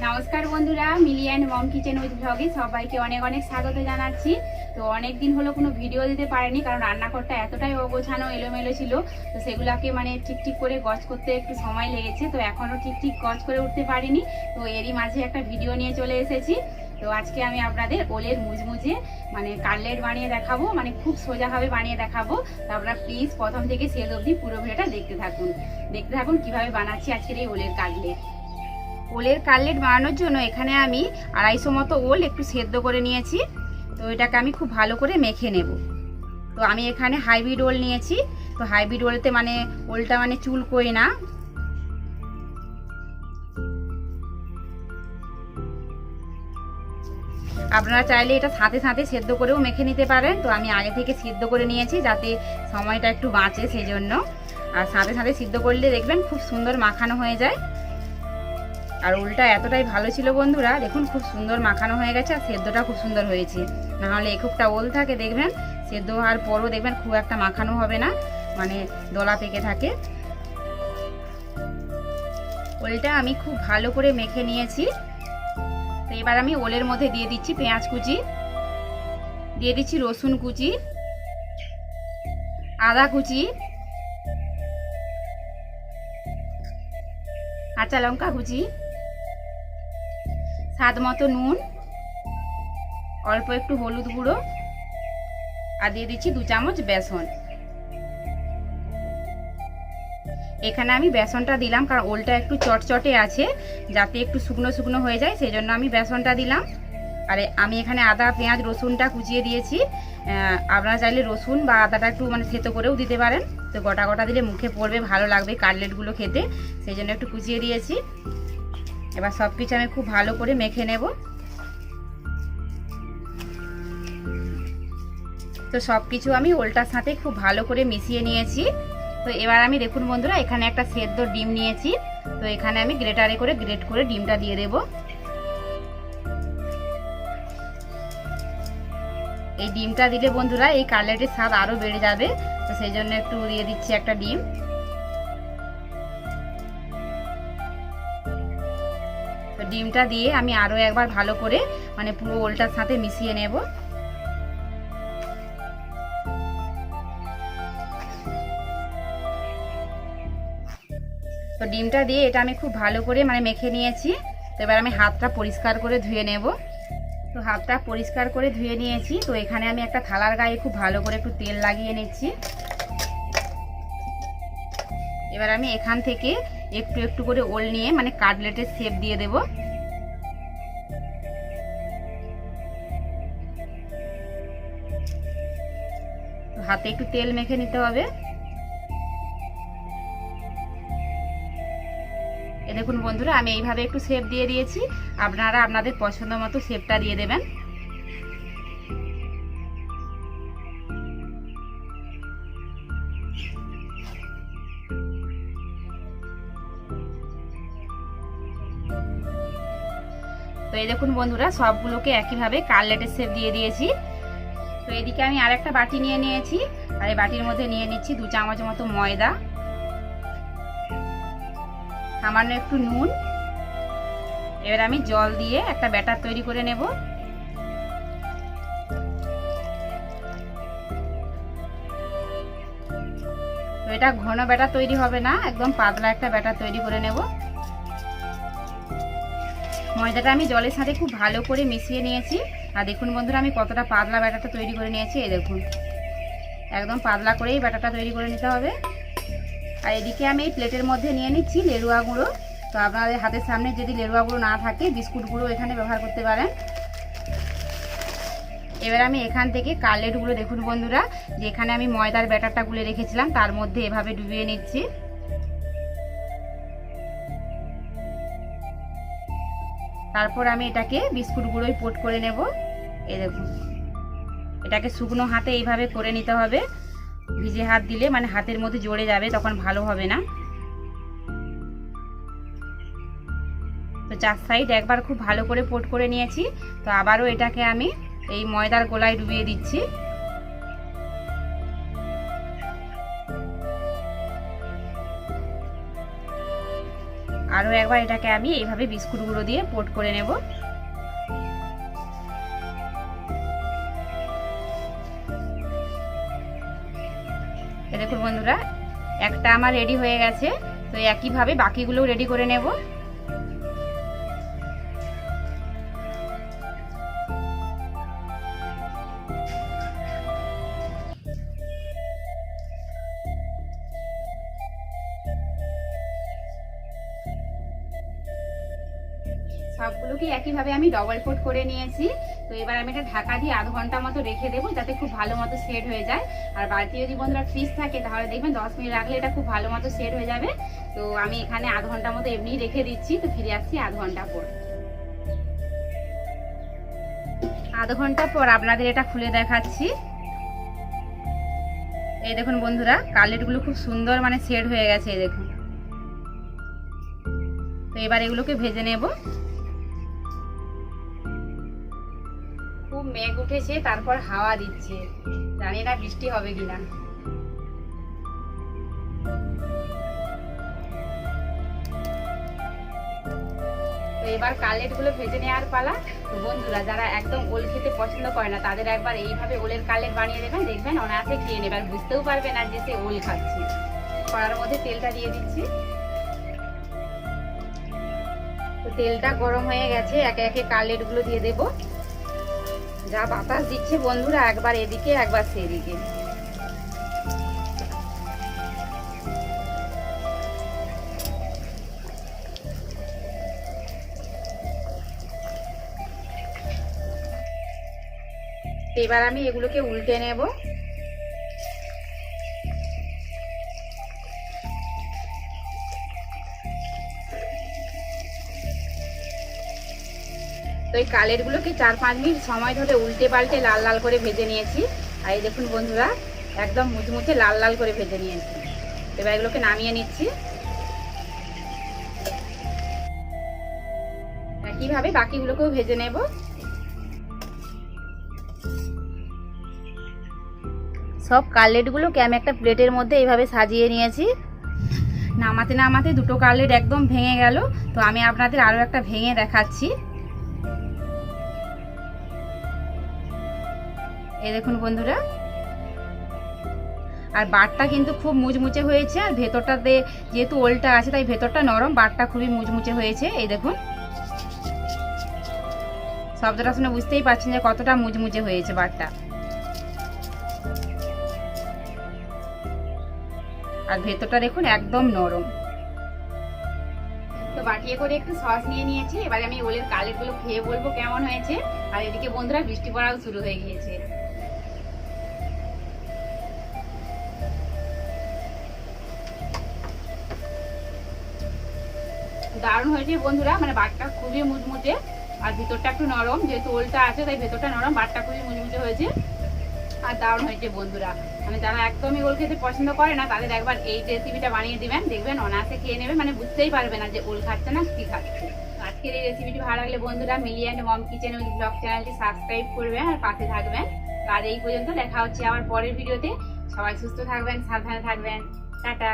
নমস্কার বন্ধুরা, Mili and mom kitchen with ব্লগে সবাইকে অনেক অনেক স্বাগত জানাচ্ছি। তো অনেক দিন হলো কোনো ভিডিও দিতে পারিনি, কারণ রান্নাঘরটা এতটাই অগোছানো এলোমেলো ছিল। তো সেগুলোকে ঠিক করে গজ করতে একটু সময় লেগেছে। তো এখনও ঠিক গজ করে উঠতে পারিনি। তো এরই মাঝে একটা ভিডিও নিয়ে চলে এসেছি। তো আজকে আমি আপনাদের ওলের মুচমুচে কাটলেট বানিয়ে দেখাবো, খুব সোজাভাবে বানিয়ে দেখাবো। তো আপনারা প্লিজ প্রথম থেকে শেষ অবধি পুরো ভিডিওটা দেখতে থাকুন কিভাবে বানাচ্ছি আজকের এই ওলের কাটলেট। ওলের কাটলেট বানানোর জন্য এখানে আমি 250 মতো ওল একটু সেদ্ধ করে নিয়েছি। তো এটাকে আমি খুব ভালো করে মেখে নেব। তো আমি এখানে হাইব্রিড ওল নিয়েছি। তো হাইব্রিড ওলতে ওলটা চুলকোয় না। আপনারা চাইলে এটা সাথে সাথে সেদ্ধ করেও মেখে নিতে পারেন। তো আমি আগে থেকে সিদ্ধ করে নিয়েছি যাতে সময়টা একটু বাঁচে, সেই জন্য। আর সাথে সাথে সিদ্ধ করলে দেখবেন খুব সুন্দর মাখানো হয়ে যায়। আর ওলটা এতটাই ভালো ছিল বন্ধুরা, দেখুন খুব সুন্দর মাখানো হয়ে গেছে। আর সেদ্ধটা খুব সুন্দর হয়েছে। নাহলে একটুটা ওল থাকে দেখবেন সেদ্ধ হওয়ার পরও দেখবেন খুব একটা মাখানো হবে না, দলা পেকে থাকে। ওলটা আমি খুব ভালো করে মেখে নিয়েছি। তো এবার আমি ওলের মধ্যে দিয়ে দিচ্ছি পেঁয়াজ কুচি, দিয়ে দিচ্ছি রসুন কুচি, আদা কুচি, কাঁচা লঙ্কা কুচি, স্বাদ মতো নুন, অল্প একটু হলুদ গুঁড়ো, আর দিয়ে দিচ্ছি 2 চামচ বেসন। এখানে আমি বেসনটা দিলাম কারণ ওলটা একটু চটচটে আছে, যাতে একটু শুকনো শুকনো হয়ে যায়, সেই জন্য আমি বেসনটা দিলাম। আর আমি এখানে আদা পেঁয়াজ রসুনটা কুচিয়ে দিয়েছি। আপনারা চাইলে রসুন বা আদাটা একটু থেতো করেও দিতে পারেন। তো গোটা গোটা দিলে মুখে পড়বে, ভালো লাগবে কাটলেটগুলো খেতে, সেই জন্য একটু কুচিয়ে দিয়েছি। এবার সব কিছু আমি খুব ভালো করে মেখে নেব। তো সব কিছু আমি ওলটার সাথে খুব ভালো করে মিশিয়ে নিয়েছি। তো এবার আমি দেখুন বন্ধুরা, এখানে একটা সেদ্ধ ডিম নিয়েছি। তো এখানে আমি গ্রেটারে করে গ্রেট করে ডিমটা দিয়ে দেব। এই ডিমটা দিলে বন্ধুরা এই কাটলেটের স্বাদ আরো বেড়ে যাবে। তো সেই জন্য একটু দিয়ে দিচ্ছি একটা ডিম। তো ডিমটা দিয়ে আমি আরো একবার ভালো করে পুরো ওলটার সাথে মিশিয়ে নেব। তো ডিমটা দিয়ে এটা আমি খুব ভালো করে মেখে নিয়েছি। তো এবার আমি হাতটা পরিষ্কার করে ধুয়ে নেব। তো হাতটা পরিষ্কার করে ধুয়ে নিয়েছি। তো এখানে আমি একটা থালার গায়ে খুব ভালো করে একটু তেল লাগিয়ে নিচ্ছি। এবার আমি এখান থেকে একটু একটু করে ওল নিয়ে কাটলেটের শেপ দিয়ে দেব। তো হাতে একটু তেল মেখে নিতে হবে। দেখুন বন্ধুরা, আমি এইভাবে একটু শেপ দিয়ে দিয়েছি। আপনারা আপনাদের পছন্দ মতো শেপটা দিয়ে দেবেন। তো এই দেখুন বন্ধুরা, সবগুলোকে একইভাবে কাটলেটের শেপ দিয়ে দিয়েছি। তো এদিকে আমি আরেকটা বাটি নিয়ে নিয়েছি। আর এই বাটির মধ্যে নিয়ে নিচ্ছি 2 চামচ মতো ময়দা, সামান্য একটু নুন। এবার আমি জল দিয়ে একটা ব্যাটার তৈরি করে নেব। তো এটা ঘন ব্যাটার তৈরি হবে না, একদম পাতলা একটা ব্যাটার তৈরি করে নেব। ময়দাটা আমি জলের সাথে খুব ভালো করে মিশিয়ে নিয়েছি। আর দেখুন বন্ধুরা, আমি কতটা পাতলা ব্যাটারটা তৈরি করে নিয়েছি। এই দেখুন, একদম পাতলা করেই ব্যাটারটা তৈরি করে নিতে হবে। আর এদিকে আমি এই প্লেটের মধ্যে নিয়ে নিচ্ছি লেরুয়া গুঁড়ো। তো আপনাদের হাতের সামনে যদি লেরুয়া গুঁড়ো না থাকে, বিস্কুট গুঁড়ো এখানে ব্যবহার করতে পারেন। এবার আমি এখান থেকে কাটলেটগুলো দেখুন বন্ধুরা, যে এখানে আমি ময়দার ব্যাটারটা গুলে রেখেছিলাম তার মধ্যে এভাবে ডুবিয়ে নিচ্ছি। তারপর আমি এটাকে বিস্কুট গুঁড়োয় কোট করে নেব। এই দেখুন, এটাকে শুকনো হাতে এইভাবে করে নিতে হবে। ভিজে হাত দিলে হাতের মধ্যে জড়ে যাবে, তখন ভালো হবে না। তো 4 সাইড একবার খুব ভালো করে কোট করে নিয়েছি। তো আবারও এটাকে আমি এই ময়দার গোলায় ডুবিয়ে দিচ্ছি। আরও একবার এটাকে আমি এইভাবে বিস্কুট গুঁড়ো দিয়ে কোট করে নেব। দেখুন বন্ধুরা, একটা আমার রেডি হয়ে গেছে। তো একইভাবে বাকিগুলো রেডি করে নেব। সবগুলোকে একইভাবে আমি ডবল কোট করে নিয়েছি। তো এবার আমি এটা ঢাকা দিয়ে আধ ঘন্টা মতো রেখে দেবো, যাতে খুব ভালো মতো সেট হয়ে যায়। আর বাড়িতে যদি বন্ধুরা ফ্রিজ থাকে তাহলে দেখবেন 10 মিনিট রাখলে এটা খুব ভালো মতো সেট হয়ে যাবে। তো আমি এখানে আধ ঘন্টা মতো এমনি রেখে দিচ্ছি। তো ফিরে আসছি আধ ঘন্টা পর। আধ ঘন্টা পর আপনাদের এটা খুলে দেখাচ্ছি। এই দেখুন বন্ধুরা, কাটলেটগুলো খুব সুন্দর মানে সেট হয়ে গেছে, এই দেখুন। তো এবার এগুলোকে ভেজে নেব। খুব মেঘ উঠেছে, তারপর হাওয়া দিচ্ছে, জানি না বৃষ্টি হবে কিনা। তো এবার কাটলেট গুলো ভেজে নেওয়ার পালা। তো বন্ধুরা, যারা একদম ওল খেতে পছন্দ করে না তাদের একবার এইভাবে ওলের কাটলেট বানিয়ে দেবেন, দেখবেন অনায়াসে খেয়ে নেবে, আর বুঝতেও পারবে না যে সে ওল খাচ্ছে। কড়ার মধ্যে তেলটা দিয়ে দিচ্ছি। তো তেলটা গরম হয়ে গেছে, একে একে কাটলেট গুলো দিয়ে দেবো। যা বাতাস দিচ্ছে বন্ধুরা, একবার এদিকে একবার সেদিকে। এবার আমি এগুলোকে উল্টে নেব। তো এই কাটলেটগুলোকে 4-5 মিনিট সময় ধরে উল্টে পাল্টে লাল লাল করে ভেজে নিয়েছি। আর এই দেখুন বন্ধুরা, একদম মুচমুচে লাল লাল করে ভেজে নিয়েছি। এবার এগুলোকে নামিয়ে নিচ্ছি। একইভাবে বাকিগুলোকেও ভেজে নেব। সব কাটলেটগুলোকে আমি একটা প্লেটের মধ্যে এইভাবে সাজিয়ে নিয়েছি। নামাতে নামাতে দুটো কাটলেট একদম ভেঙে গেল। তো আমি আপনাদের আরও একটা ভেঙে দেখাচ্ছি। এই দেখুন বন্ধুরা, আর বাটটা কিন্তু খুব মুচমুচে হয়েছে, আর ভেতরটাতে যেহেতু ওলটা আছে তাই ভেতরটা নরম, বাটটা খুবই মুচমুচে হয়েছে। এই দেখুন, শব্দটা শুনে বুঝতেই পারছেন যে কতটা মুচমুচে হয়েছে বাটটা। আর ভেতরটা দেখুন একদম নরম। তো বাটিয়ে করে একটু সস নিয়ে নিয়েছি। এবারে আমি ওলের কাটলেটগুলো খেয়ে বলবো কেমন হয়েছে। আর এদিকে বন্ধুরা, বৃষ্টি পড়াও শুরু হয়ে গিয়েছে। দারুণ হয়েছে বন্ধুরা, মানে বাটটা খুবই মুচমুচে আর ভিতরটা একটু নরম, যেহেতু ওলটা আছে তাই ভেতরটা নরম, বাটটা খুবই মুচমুচে হয়েছে আর দারুণ হয়েছে বন্ধুরা। মানে যারা একদমই ওল খেতে পছন্দ করে না তাদের একবার এই রেসিপিটা বানিয়ে দিবেন, দেখবেন অনায়াসে খেয়ে নেবে, মানে বুঝতেই পারবে না যে ওল খাচ্ছে না কি খাচ্ছে। আজকের এই রেসিপিটি ভালো লাগলে বন্ধুরা Mili and mom kitchen with blog চ্যানেলটি সাবস্ক্রাইব করবেন আর পাশে থাকবেন। আর এই পর্যন্ত, দেখা হচ্ছে আবার পরের ভিডিওতে। সবাই সুস্থ থাকবেন, সাবধানে থাকবেন। টাটা।